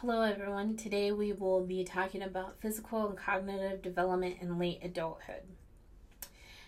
Hello everyone. Today we will be talking about physical and cognitive development in late adulthood.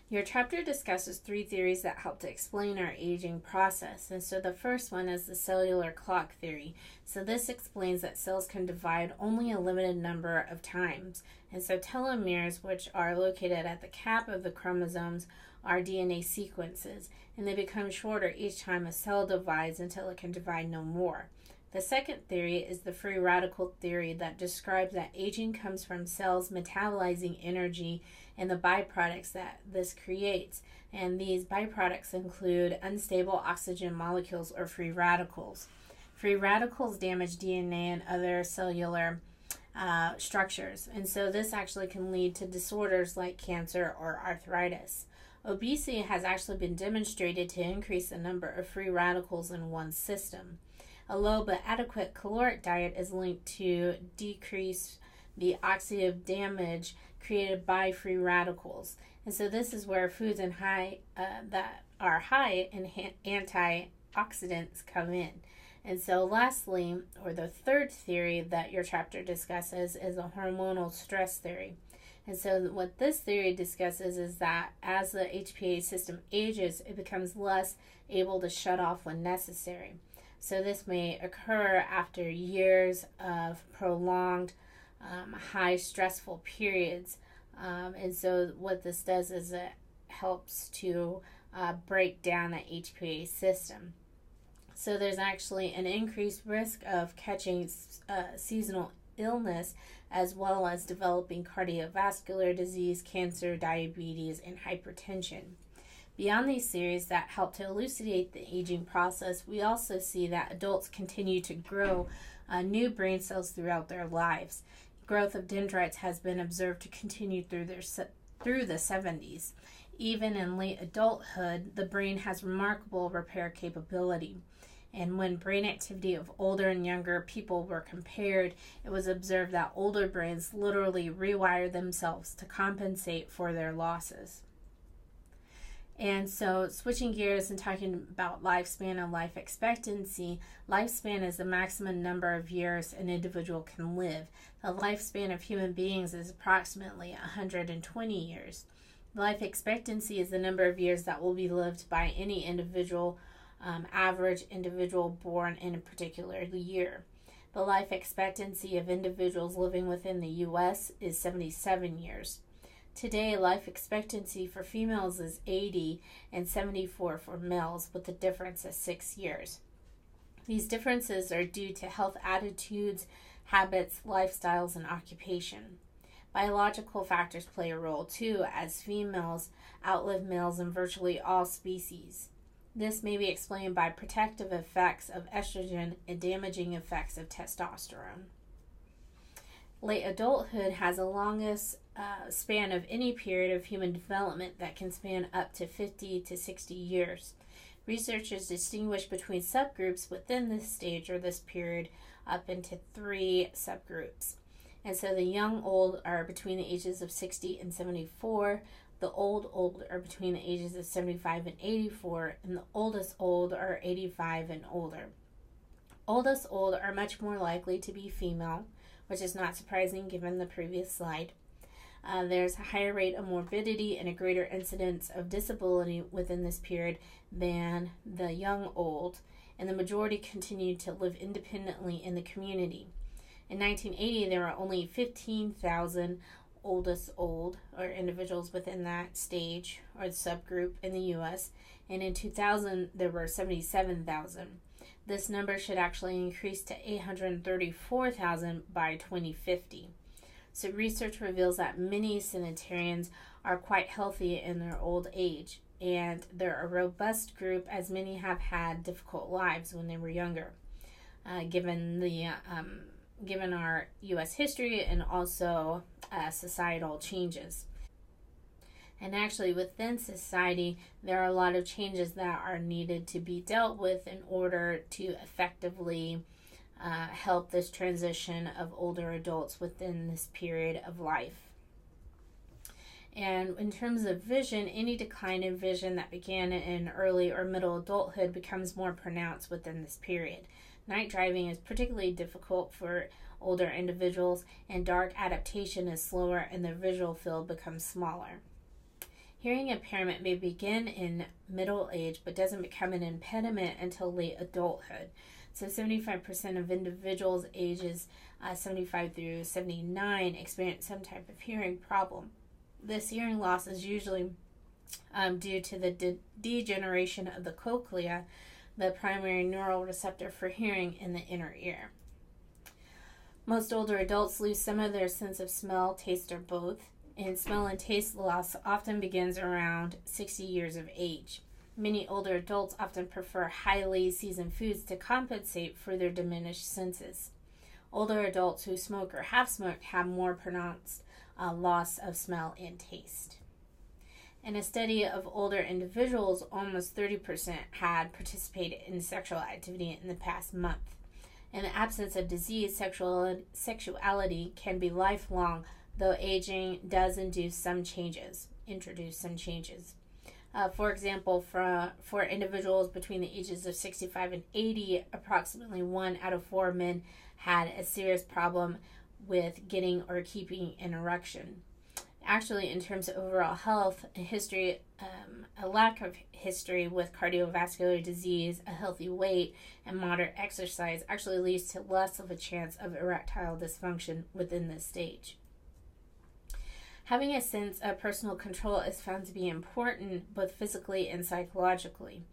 Your chapter discusses 3 theories that help to explain our aging process. And so the first one is the cellular clock theory. So this explains that cells can divide only a limited number of times. And so telomeres, which are located at the cap of the chromosomes, are DNA sequences, and they become shorter each time a cell divides until it can divide no more. The second theory is the free radical theory that describes that aging comes from cells metabolizing energy and the byproducts that this creates. And these byproducts include unstable oxygen molecules or free radicals. Free radicals damage DNA and other cellular structures. And so this actually can lead to disorders like cancer or arthritis. Obesity has actually been demonstrated to increase the number of free radicals in one's system. A low but adequate caloric diet is linked to decrease the oxidative damage created by free radicals. And so this is where foods that are high in antioxidants come in. And so lastly, or the third theory that your chapter discusses, is a hormonal stress theory. And so what this theory discusses is that as the HPA system ages, it becomes less able to shut off when necessary. So this may occur after years of prolonged high stressful periods. And so what this does is it helps to break down the HPA system. So there's actually an increased risk of catching seasonal illness, as well as developing cardiovascular disease, cancer, diabetes, and hypertension. Beyond these theories that help to elucidate the aging process, we also see that adults continue to grow new brain cells throughout their lives. Growth of dendrites has been observed to continue through the 70s. Even in late adulthood, the brain has remarkable repair capability. And when brain activity of older and younger people were compared, it was observed that older brains literally rewire themselves to compensate for their losses. And so switching gears and talking about lifespan and life expectancy, lifespan is the maximum number of years an individual can live. The lifespan of human beings is approximately 120 years. Life expectancy is the number of years that will be lived by any individual, average individual born in a particular year. The life expectancy of individuals living within the U.S. is 77 years. Today, life expectancy for females is 80 and 74 for males, with the difference of 6 years. These differences are due to health attitudes, habits, lifestyles, and occupation. Biological factors play a role too, as females outlive males in virtually all species. This may be explained by protective effects of estrogen and damaging effects of testosterone. Late adulthood has the longest span of any period of human development that can span up to 50 to 60 years. Researchers distinguish between subgroups within this stage or this period up into 3 subgroups. And so the young old are between the ages of 60 and 74, the old are between the ages of 75 and 84, and the oldest old are 85 and older. Oldest old are much more likely to be female, which is not surprising given the previous slide. There's a higher rate of morbidity and a greater incidence of disability within this period than the young old, and the majority continue to live independently in the community. In 1980, there were only 15,000 oldest old, or individuals within that stage or subgroup in the U.S., and in 2000, there were 77,000. This number should actually increase to 834,000 by 2050. So research reveals that many centenarians are quite healthy in their old age, and they're a robust group, as many have had difficult lives when they were younger, given our U.S. history and also societal changes. And actually within society, there are a lot of changes that are needed to be dealt with in order to effectively help this transition of older adults within this period of life. And in terms of vision, any decline in vision that began in early or middle adulthood becomes more pronounced within this period. Night driving is particularly difficult for older individuals, and dark adaptation is slower and the visual field becomes smaller. Hearing impairment may begin in middle age but doesn't become an impediment until late adulthood. So 75% of individuals ages 75 through 79 experience some type of hearing problem. This hearing loss is usually due to the degeneration of the cochlea, the primary neural receptor for hearing in the inner ear. Most older adults lose some of their sense of smell, taste, or both, and smell and taste loss often begins around 60 years of age. Many older adults often prefer highly seasoned foods to compensate for their diminished senses. Older adults who smoke or have smoked have more pronounced loss of smell and taste. In a study of older individuals, almost 30% had participated in sexual activity in the past month. In the absence of disease, sexuality can be lifelong, though aging does introduce some changes. For example, for individuals between the ages of 65 and 80, approximately 1 out of 4 men had a serious problem with getting or keeping an erection. Actually, in terms of overall health, a lack of history with cardiovascular disease, a healthy weight, and moderate exercise actually leads to less of a chance of erectile dysfunction within this stage. Having a sense of personal control is found to be important both physically and psychologically.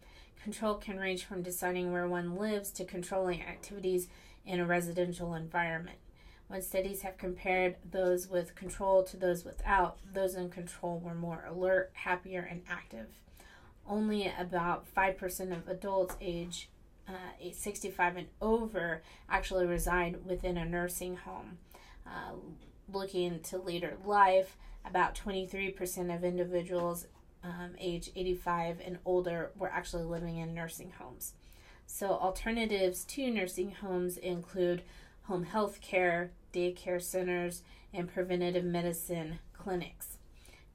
Control can range from deciding where one lives to controlling activities in a residential environment. When studies have compared those with control to those without, those in control were more alert, happier, and active. Only about 5% of adults age 65 and over actually reside within a nursing home. Looking to later life, about 23% of individuals age 85 and older were actually living in nursing homes. So alternatives to nursing homes include home health care, daycare centers, and preventative medicine clinics.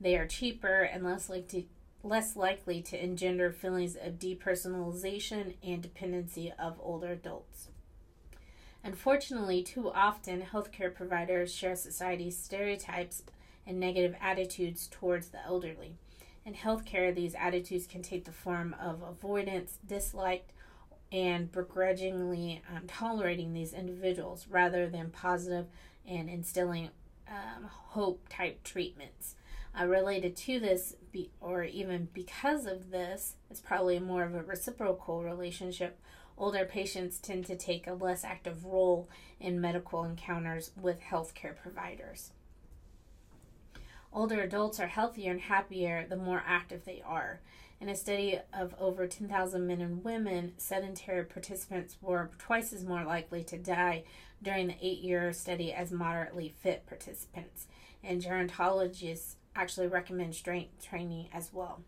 They are cheaper and less likely to engender feelings of depersonalization and dependency of older adults. Unfortunately, too often, healthcare providers share society's stereotypes and negative attitudes towards the elderly. In healthcare, these attitudes can take the form of avoidance, dislike, and begrudgingly tolerating these individuals rather than positive and instilling hope-type treatments. Related to this, or even because of this, it's probably more of a reciprocal relationship. Older patients tend to take a less active role in medical encounters with healthcare providers. Older adults are healthier and happier the more active they are. In a study of over 10,000 men and women, sedentary participants were twice as more likely to die during the 8-year study as moderately fit participants. And gerontologists actually recommend strength training as well.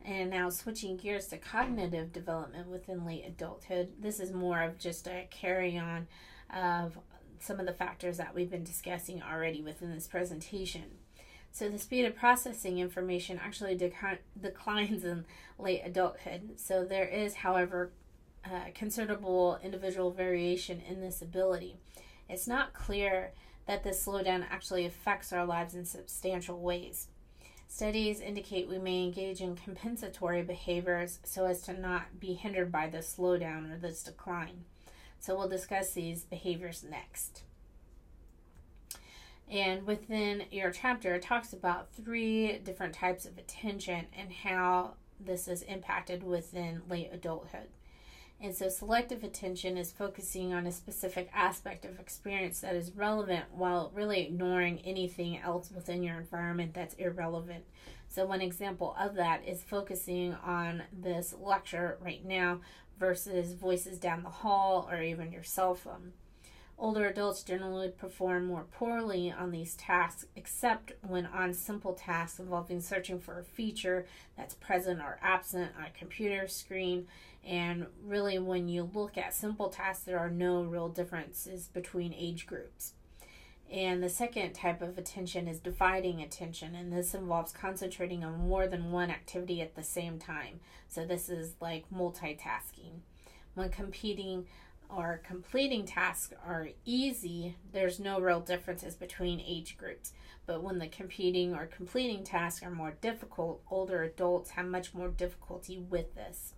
And now switching gears to cognitive development within late adulthood. This is more of just a carry-on of some of the factors that we've been discussing already within this presentation. So the speed of processing information actually declines in late adulthood. So there is, however, considerable individual variation in this ability. It's not clear that this slowdown actually affects our lives in substantial ways. Studies indicate we may engage in compensatory behaviors so as to not be hindered by this slowdown or this decline. So we'll discuss these behaviors next. And within your chapter, it talks about 3 different types of attention and how this is impacted within late adulthood. And so selective attention is focusing on a specific aspect of experience that is relevant while really ignoring anything else within your environment that's irrelevant. So one example of that is focusing on this lecture right now versus voices down the hall or even your cell phone. Older adults generally perform more poorly on these tasks, except when on simple tasks involving searching for a feature that's present or absent on a computer screen. And really, when you look at simple tasks, there are no real differences between age groups. And the second type of attention is dividing attention, and this involves concentrating on more than one activity at the same time. So this is like multitasking. When competing or completing tasks are easy, there's no real differences between age groups. But when the competing or completing tasks are more difficult, older adults have much more difficulty with this.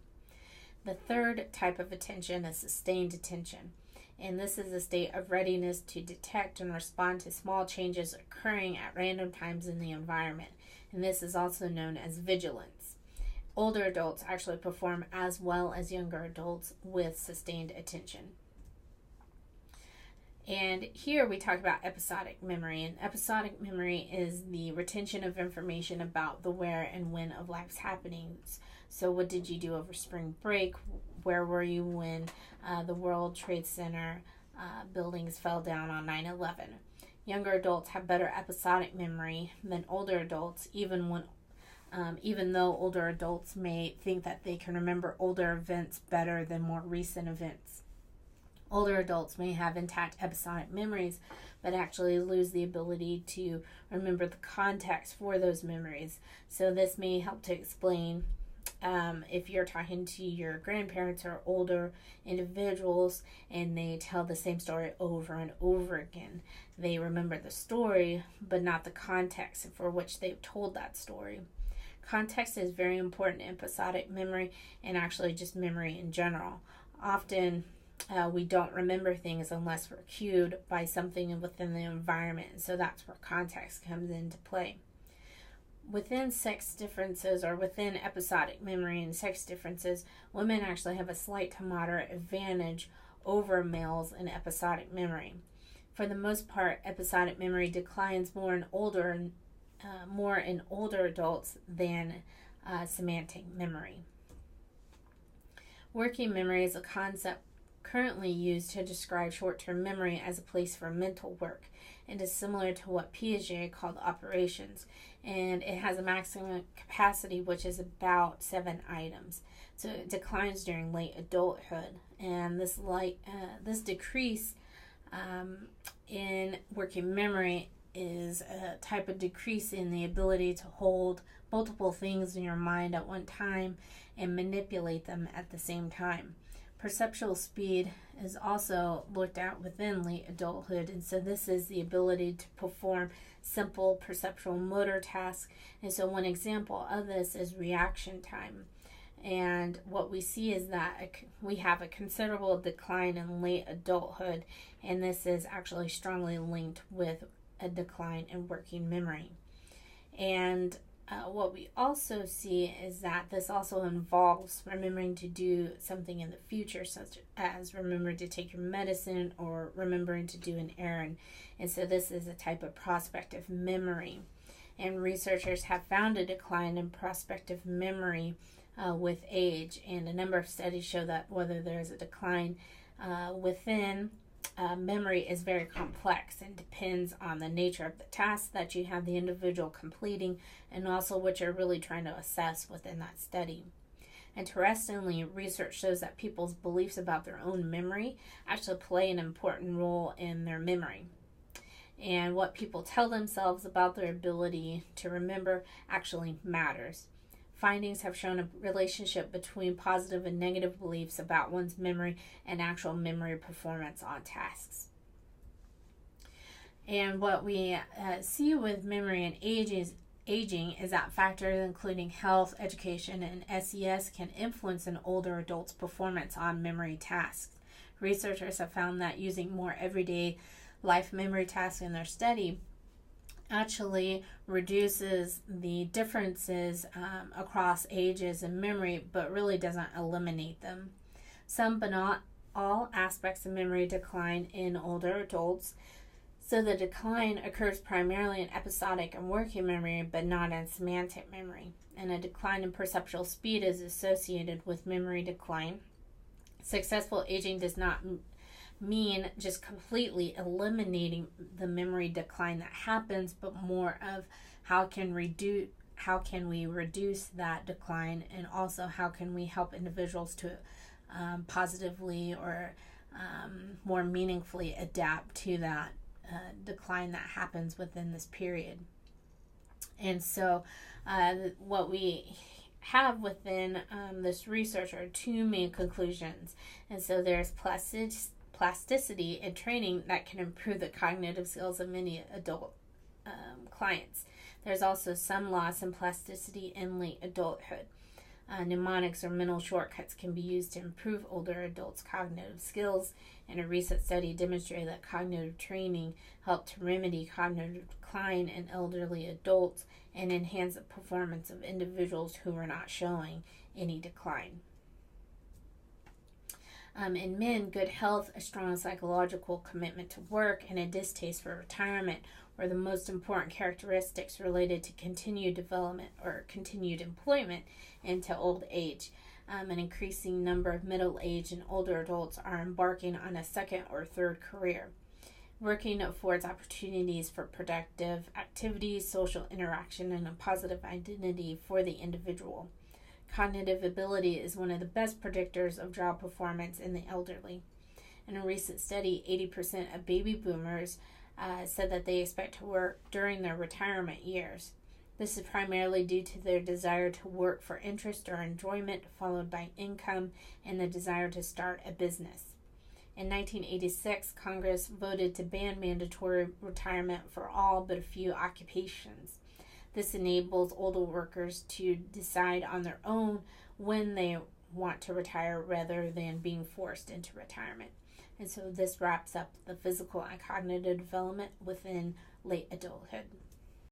The third type of attention is sustained attention. And this is a state of readiness to detect and respond to small changes occurring at random times in the environment. And this is also known as vigilance. Older adults actually perform as well as younger adults with sustained attention. And here we talk about episodic memory. And episodic memory is the retention of information about the where and when of life's happenings. So what did you do over spring break? Where were you when the World Trade Center buildings fell down on 9/11? Younger adults have better episodic memory than older adults, even though older adults may think that they can remember older events better than more recent events. Older adults may have intact episodic memories, but actually lose the ability to remember the context for those memories. So this may help to explain if you're talking to your grandparents or older individuals and they tell the same story over and over again. They remember the story, but not the context for which they've told that story. Context is very important in episodic memory and actually just memory in general. Often we don't remember things unless we're cued by something within the environment. So that's where context comes into play. Within sex differences, or within episodic memory and sex differences, women actually have a slight to moderate advantage over males in episodic memory. For the most part, episodic memory declines more in older adults than semantic memory. Working memory is a concept currently used to describe short-term memory as a place for mental work, and is similar to what Piaget called operations, and it has a maximum capacity which is about 7 items. So it declines during late adulthood, and this decrease in working memory is a type of decrease in the ability to hold multiple things in your mind at one time and manipulate them at the same time. Perceptual speed is also looked at within late adulthood, and so this is the ability to perform simple perceptual motor tasks. And so one example of this is reaction time. And what we see is that we have a considerable decline in late adulthood, and this is actually strongly linked with a decline in working memory. And what we also see is that this also involves remembering to do something in the future, such as remembering to take your medicine or remembering to do an errand. And so this is a type of prospective memory. And researchers have found a decline in prospective memory with age. And a number of studies show that whether there's a decline within memory is very complex and depends on the nature of the task that you have the individual completing and also what you're really trying to assess within that study. Interestingly, research shows that people's beliefs about their own memory actually play an important role in their memory. And what people tell themselves about their ability to remember actually matters. Findings have shown a relationship between positive and negative beliefs about one's memory and actual memory performance on tasks. And what we see with memory and aging is that factors including health, education, and SES can influence an older adult's performance on memory tasks. Researchers have found that using more everyday life memory tasks in their study actually reduces the differences across ages and memory, but really doesn't eliminate them. Some but not all aspects of memory decline in older adults. So the decline occurs primarily in episodic and working memory, but not in semantic memory. And a decline in perceptual speed is associated with memory decline. Successful aging does not mean just completely eliminating the memory decline that happens, but more of how can we reduce that decline, and also how can we help individuals to positively or more meaningfully adapt to that decline that happens within this period. And so what we have within this research are two main conclusions. And so there's plasticity and training that can improve the cognitive skills of many adult clients. There's also some loss in plasticity in late adulthood. Mnemonics or mental shortcuts can be used to improve older adults' cognitive skills, and a recent study demonstrated that cognitive training helped to remedy cognitive decline in elderly adults and enhance the performance of individuals who were not showing any decline. In men, good health, a strong psychological commitment to work, and a distaste for retirement were the most important characteristics related to continued development or continued employment into old age. An increasing number of middle-aged and older adults are embarking on a second or third career. Working affords opportunities for productive activities, social interaction, and a positive identity for the individual. Cognitive ability is one of the best predictors of job performance in the elderly. In a recent study, 80% of baby boomers said that they expect to work during their retirement years. This is primarily due to their desire to work for interest or enjoyment, followed by income and the desire to start a business. In 1986, Congress voted to ban mandatory retirement for all but a few occupations. This enables older workers to decide on their own when they want to retire rather than being forced into retirement. And so this wraps up the physical and cognitive development within late adulthood.